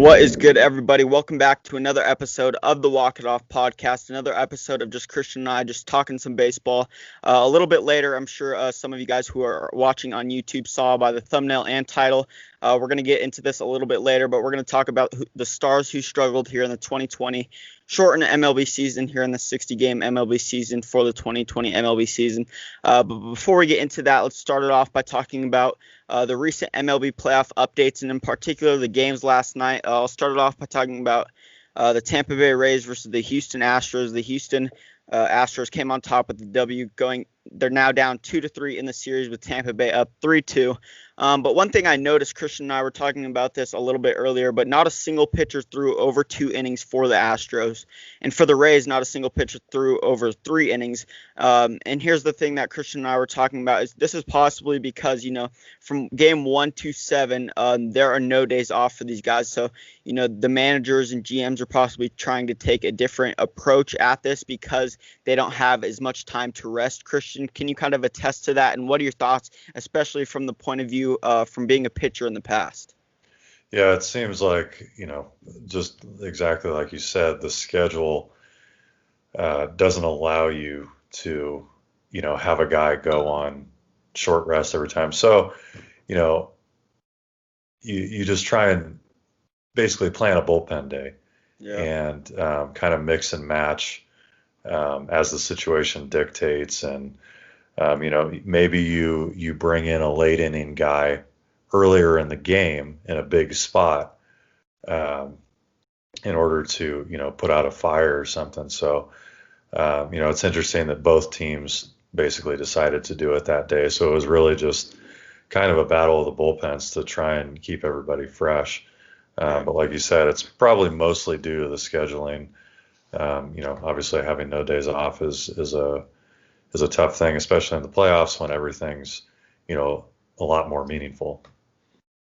What is good, everybody? Welcome back to another episode of the Walk It Off podcast, another episode of just Christian and I just talking some baseball. A little bit later, I'm sure some of you guys who are watching on YouTube saw by the thumbnail and title. We're going to get into this a little bit later, but we're going to talk about the stars who struggled here in the 2020 shortened MLB season, here in the 60-game MLB season for the 2020 MLB season. But before we get into that, let's start it off by talking about the recent MLB playoff updates, and in particular the games last night. I'll start it off by talking about the Tampa Bay Rays versus the Houston Astros. The Houston Astros came on top with the W. They're now down 2-3 in the series, with Tampa Bay up 3-2. But one thing I noticed, Christian and I were talking about this a little bit earlier, but not a single pitcher threw over 2 innings for the Astros. And for the Rays, not a single pitcher threw over 3 innings. And here's the thing that Christian and I were talking about, is this is possibly because, from game 1 to 7, there are no days off for these guys. So, the managers and GMs are possibly trying to take a different approach at this because they don't have as much time to rest. Christian, can you kind of attest to that? And what are your thoughts, especially from the point of view from being a pitcher in the past? Yeah, it seems like, just exactly like you said, the schedule doesn't allow you to, have a guy go on short rest every time. So, you just try and basically plan a bullpen day and kind of mix and match as the situation dictates. And, maybe you bring in a late inning guy earlier in the game in a big spot in order to, put out a fire or something. So, it's interesting that both teams basically decided to do it that day. So it was really just kind of a battle of the bullpens to try and keep everybody fresh. But like you said, it's probably mostly due to the scheduling. Obviously having no days off is a tough thing, especially in the playoffs when everything's, a lot more meaningful.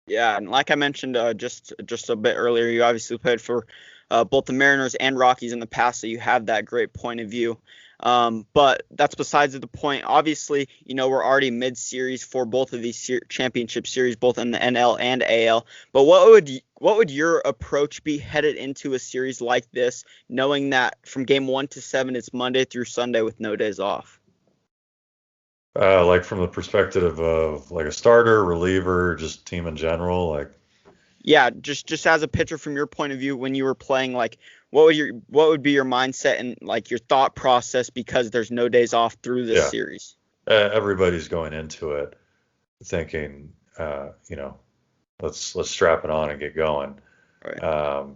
Yeah, and like I mentioned just a bit earlier, you obviously played for both the Mariners and Rockies in the past, so you have that great point of view. But that's besides the point. Obviously, we're already mid-series for both of these championship series, both in the NL and AL. But what would your approach be headed into a series like this, knowing that from game 1 to 7, it's Monday through Sunday with no days off? Like from the perspective of like a starter, reliever, just team in general, like. Yeah, just as a pitcher, from your point of view, when you were playing, like what would be your mindset and like your thought process, because there's no days off through this series? Everybody's going into it thinking, let's strap it on and get going. Right.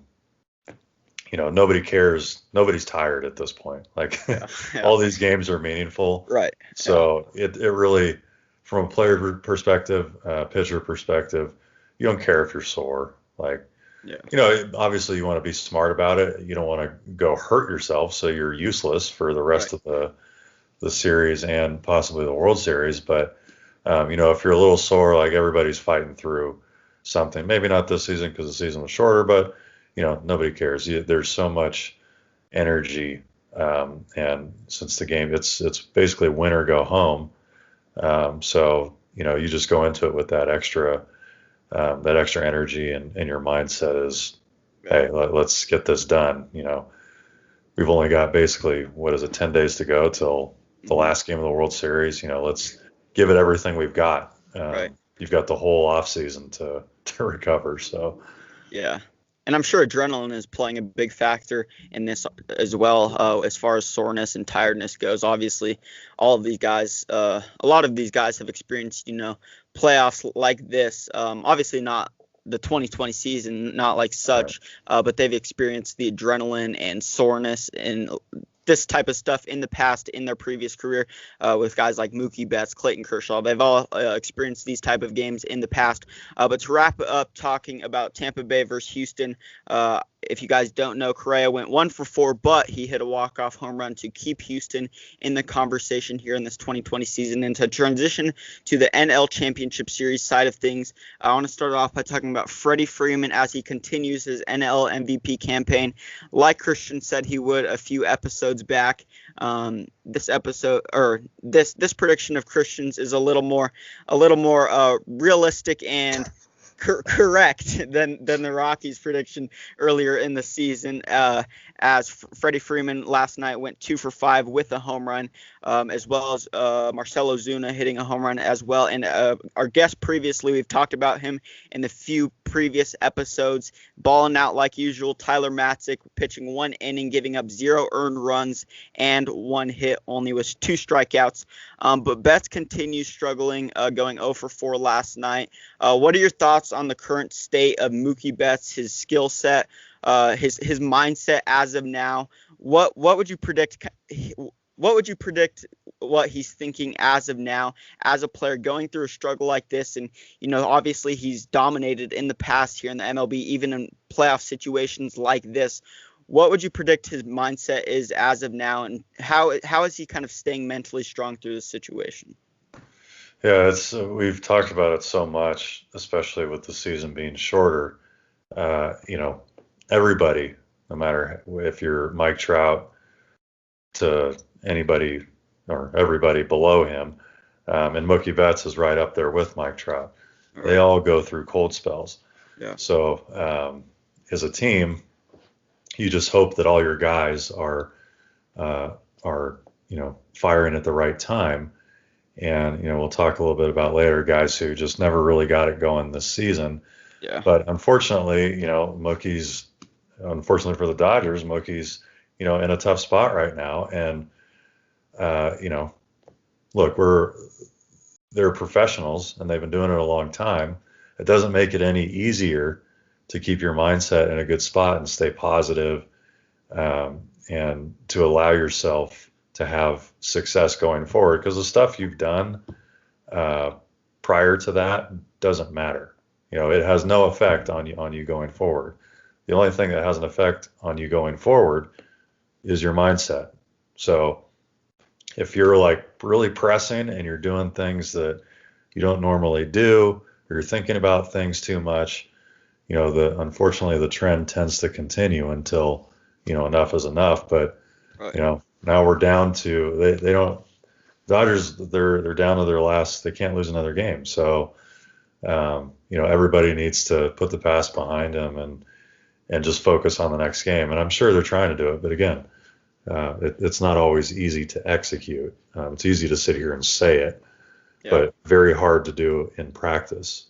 Nobody cares. Nobody's tired at this point. Like all these games are meaningful. Right. So it really, from a player perspective, pitcher perspective, you don't care if you're sore. Like, obviously you want to be smart about it. You don't want to go hurt yourself, so you're useless for the rest of the series and possibly the World Series. But, if you're a little sore, like everybody's fighting through something. Maybe not this season because the season was shorter, but, nobody cares. There's so much energy. And since the game, it's basically win or go home. So, you just go into it with that extra energy, and your mindset is, hey, let's get this done. We've only got basically, 10 days to go till the last game of the World Series. Let's give it everything we've got. You've got the whole off season to recover. So, yeah. And I'm sure adrenaline is playing a big factor in this as well, as far as soreness and tiredness goes. Obviously, all of these guys, a lot of these guys have experienced, playoffs like this. Obviously not the 2020 season, not like such, but they've experienced the adrenaline and soreness and this type of stuff in the past, in their previous career, with guys like Mookie Betts, Clayton Kershaw. They've all experienced these type of games in the past. But to wrap up talking about Tampa Bay versus Houston, if you guys don't know, Correa went 1 for 4, but he hit a walk-off home run to keep Houston in the conversation here in this 2020 season. And to transition to the NL Championship Series side of things, I want to start off by talking about Freddie Freeman as he continues his NL MVP campaign. Like Christian said he would a few episodes back, this episode, or this prediction of Christian's is a little more realistic and correct than the Rockies' prediction earlier in the season. As Freddie Freeman last night went 2 for 5 with a home run, as well as Marcell Ozuna hitting a home run as well. And our guest previously, we've talked about him in the few previous episodes, balling out like usual. Tyler Matzik pitching 1 inning, giving up 0 earned runs and 1 hit, only with 2 strikeouts. But Betts continues struggling, going 0 for 4 last night. What are your thoughts on the current state of Mookie Betts, his skill set, his mindset as of now? What would you predict? What would you predict what he's thinking as of now as a player going through a struggle like this? And, obviously he's dominated in the past here in the MLB, even in playoff situations like this. What would you predict his mindset is as of now, and how is he kind of staying mentally strong through this situation? Yeah, we've talked about it so much, especially with the season being shorter. Everybody, no matter if you're Mike Trout to anybody or everybody below him, and Mookie Betts is right up there with Mike Trout. Right. They all go through cold spells. Yeah. So as a team, you just hope that all your guys are firing at the right time. And, we'll talk a little bit about later guys who just never really got it going this season. Yeah. But unfortunately, unfortunately for the Dodgers, Mookie's, in a tough spot right now. And, look, they're professionals and they've been doing it a long time. It doesn't make it any easier to keep your mindset in a good spot and stay positive, and to allow yourself to have success going forward, because the stuff you've done prior to that doesn't matter. It has no effect on you going forward. The only thing that has an effect on you going forward is your mindset. So if you're like really pressing and you're doing things that you don't normally do, or you're thinking about things too much, unfortunately the trend tends to continue until, enough is enough. But, right. Now we're down to, Dodgers, they're down to their last, they can't lose another game. So, everybody needs to put the past behind them and just focus on the next game. And I'm sure they're trying to do it, but again, it's not always easy to execute. It's easy to sit here and say it, but very hard to do in practice.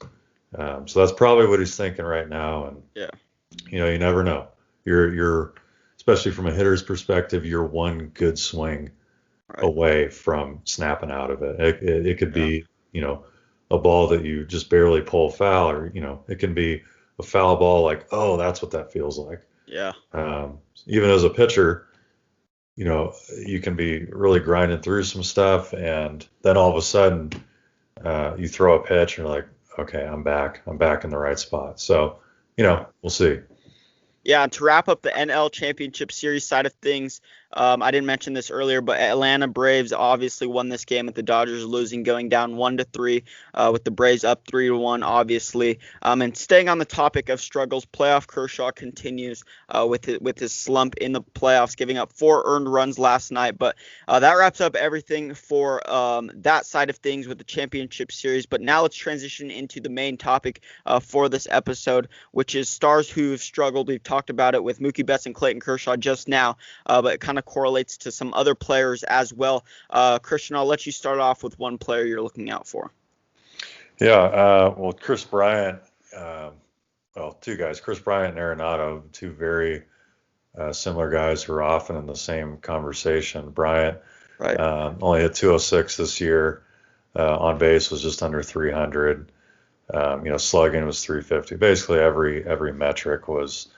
So that's probably what he's thinking right now. And, you never know. You're especially from a hitter's perspective, you're one good swing away from snapping out of it. It could be, a ball that you just barely pull foul, or, it can be a foul ball like, oh, that's what that feels like. Yeah. Even as a pitcher, you can be really grinding through some stuff, and then all of a sudden you throw a pitch and you're like, okay, I'm back in the right spot. So, we'll see. Yeah, and to wrap up the NL Championship Series side of things, I didn't mention this earlier, but Atlanta Braves obviously won this game with the Dodgers losing, going down 1-3, with the Braves up 3-1, obviously. And staying on the topic of struggles, playoff Kershaw continues with his slump in the playoffs, giving up 4 earned runs last night. But that wraps up everything for that side of things with the Championship Series. But now let's transition into the main topic for this episode, which is stars who have struggled. We've talked about it with Mookie Betts and Clayton Kershaw just now, but it kind of correlates to some other players as well. Christian, I'll let you start off with one player you're looking out for. Yeah, well, Chris Bryant, two guys, Chris Bryant and Arenado, two very similar guys who are often in the same conversation. Bryant only hit 206 this year. On base was just under 300. Slugging was 350. Basically, every metric was,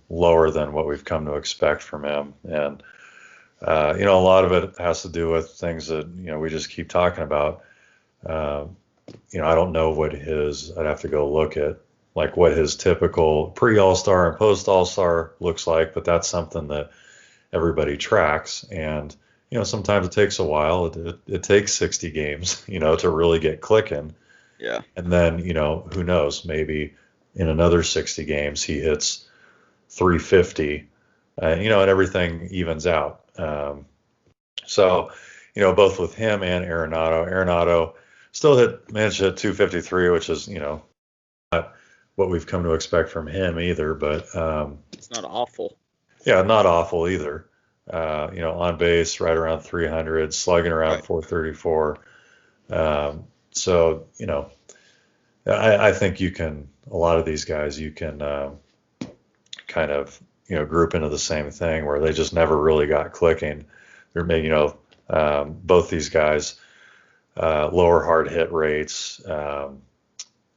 lower than what we've come to expect from him. And, a lot of it has to do with things that, we just keep talking about. I don't know I'd have to go look at like what his typical pre-All-Star and post-All-Star looks like, but that's something that everybody tracks. And, sometimes it takes a while. It takes 60 games, to really get clicking. Yeah. And then, who knows, maybe in another 60 games, he hits 350, and everything evens out. So, both with him and Arenado still managed to hit 253, which is, what we've come to expect from him either, but it's not awful. Yeah, not awful either. On base right around 300, slugging around Right. 434. So I think a lot of these guys you can kind of group into the same thing where they just never really got clicking. They're maybe both these guys lower hard hit rates. One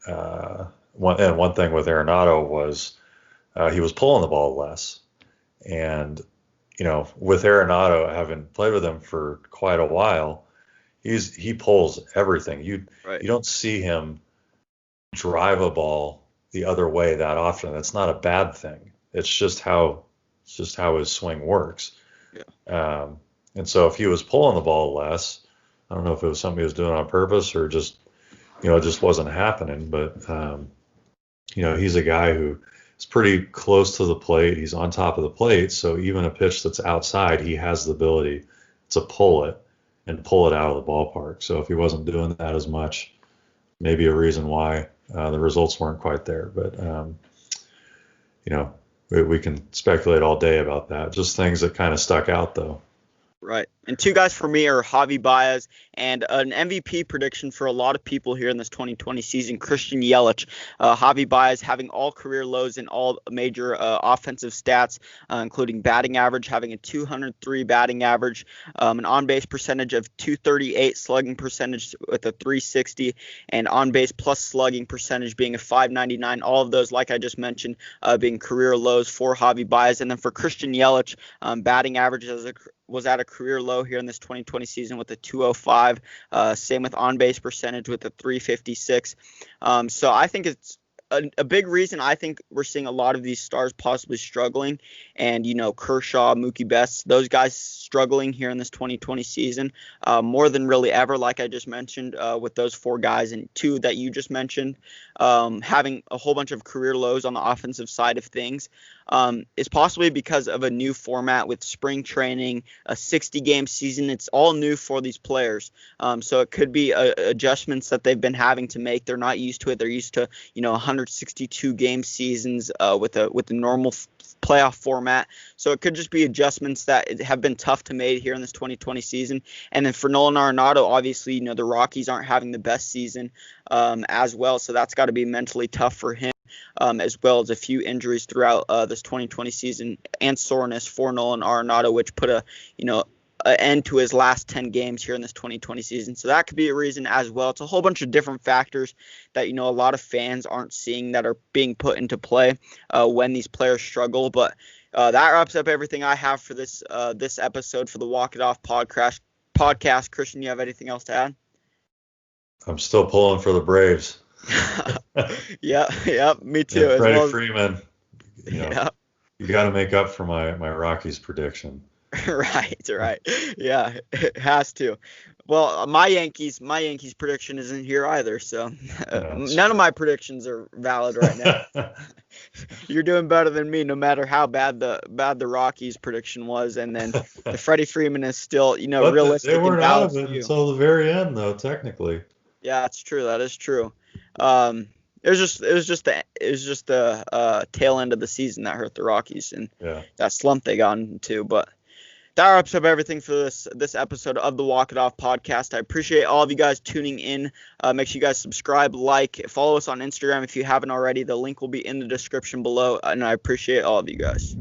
thing with Arenado was he was pulling the ball less. And, with Arenado, having played with him for quite a while, he pulls everything. You don't see him drive a ball the other way that often. That's not a bad thing. It's just how his swing works. Yeah. And so if he was pulling the ball less, I don't know if it was something he was doing on purpose or just, it just wasn't happening. But, he's a guy who is pretty close to the plate. He's on top of the plate. So even a pitch that's outside, he has the ability to pull it and pull it out of the ballpark. So if he wasn't doing that as much, maybe a reason why the results weren't quite there. But, we can speculate all day about that. Just things that kind of stuck out, though. Right. And two guys for me are Javi Baez and an MVP prediction for a lot of people here in this 2020 season, Christian Yelich. Javi Baez having all career lows in all major offensive stats, including batting average, having a 203 batting average, an on-base percentage of 238, slugging percentage with a 360, and on-base plus slugging percentage being a 599. All of those, like I just mentioned, being career lows for Javi Baez. And then for Christian Yelich, batting average was at a career low here in this 2020 season with a 205. Same with on-base percentage with a 356. So I think it's a big reason I think we're seeing a lot of these stars possibly struggling, and Kershaw, Mookie Betts, those guys struggling here in this 2020 season more than really ever, like I just mentioned with those four guys, and two that you just mentioned having a whole bunch of career lows on the offensive side of things is possibly because of a new format with spring training, a 60-game season. It's all new for these players, so it could be adjustments that they've been having to make. They're not used to it. They're used to 162 game seasons with the normal playoff format. So it could just be adjustments that have been tough to make here in this 2020 season. And then for Nolan Arenado, obviously, the Rockies aren't having the best season as well. So that's got to be mentally tough for him, as well as a few injuries throughout this 2020 season and soreness for Nolan Arenado, which put an end to his last 10 games here in this 2020 season. So that could be a reason as well. It's a whole bunch of different factors that, a lot of fans aren't seeing that are being put into play when these players struggle. But that wraps up everything I have for this episode for the Walk It Off podcast. Christian, you have anything else to add? I'm still pulling for the Braves. Yeah, me too. Yeah, Freddie Freeman. You got to make up for my Rockies prediction. Right. Yeah, it has to. Well, my Yankees prediction isn't here either, so none of my predictions are valid right now. You're doing better than me, no matter how bad the Rockies prediction was, and then the Freddie Freeman is still, but realistic. They weren't out of it until the very end, though. Technically. Yeah, that's true. That is true. It was just the tail end of the season that hurt the Rockies, and that slump they got into, but. That wraps up everything for this episode of the Walk It Off podcast. I appreciate all of you guys tuning in. Make sure you guys subscribe, like, follow us on Instagram if you haven't already. The link will be in the description below, and I appreciate all of you guys.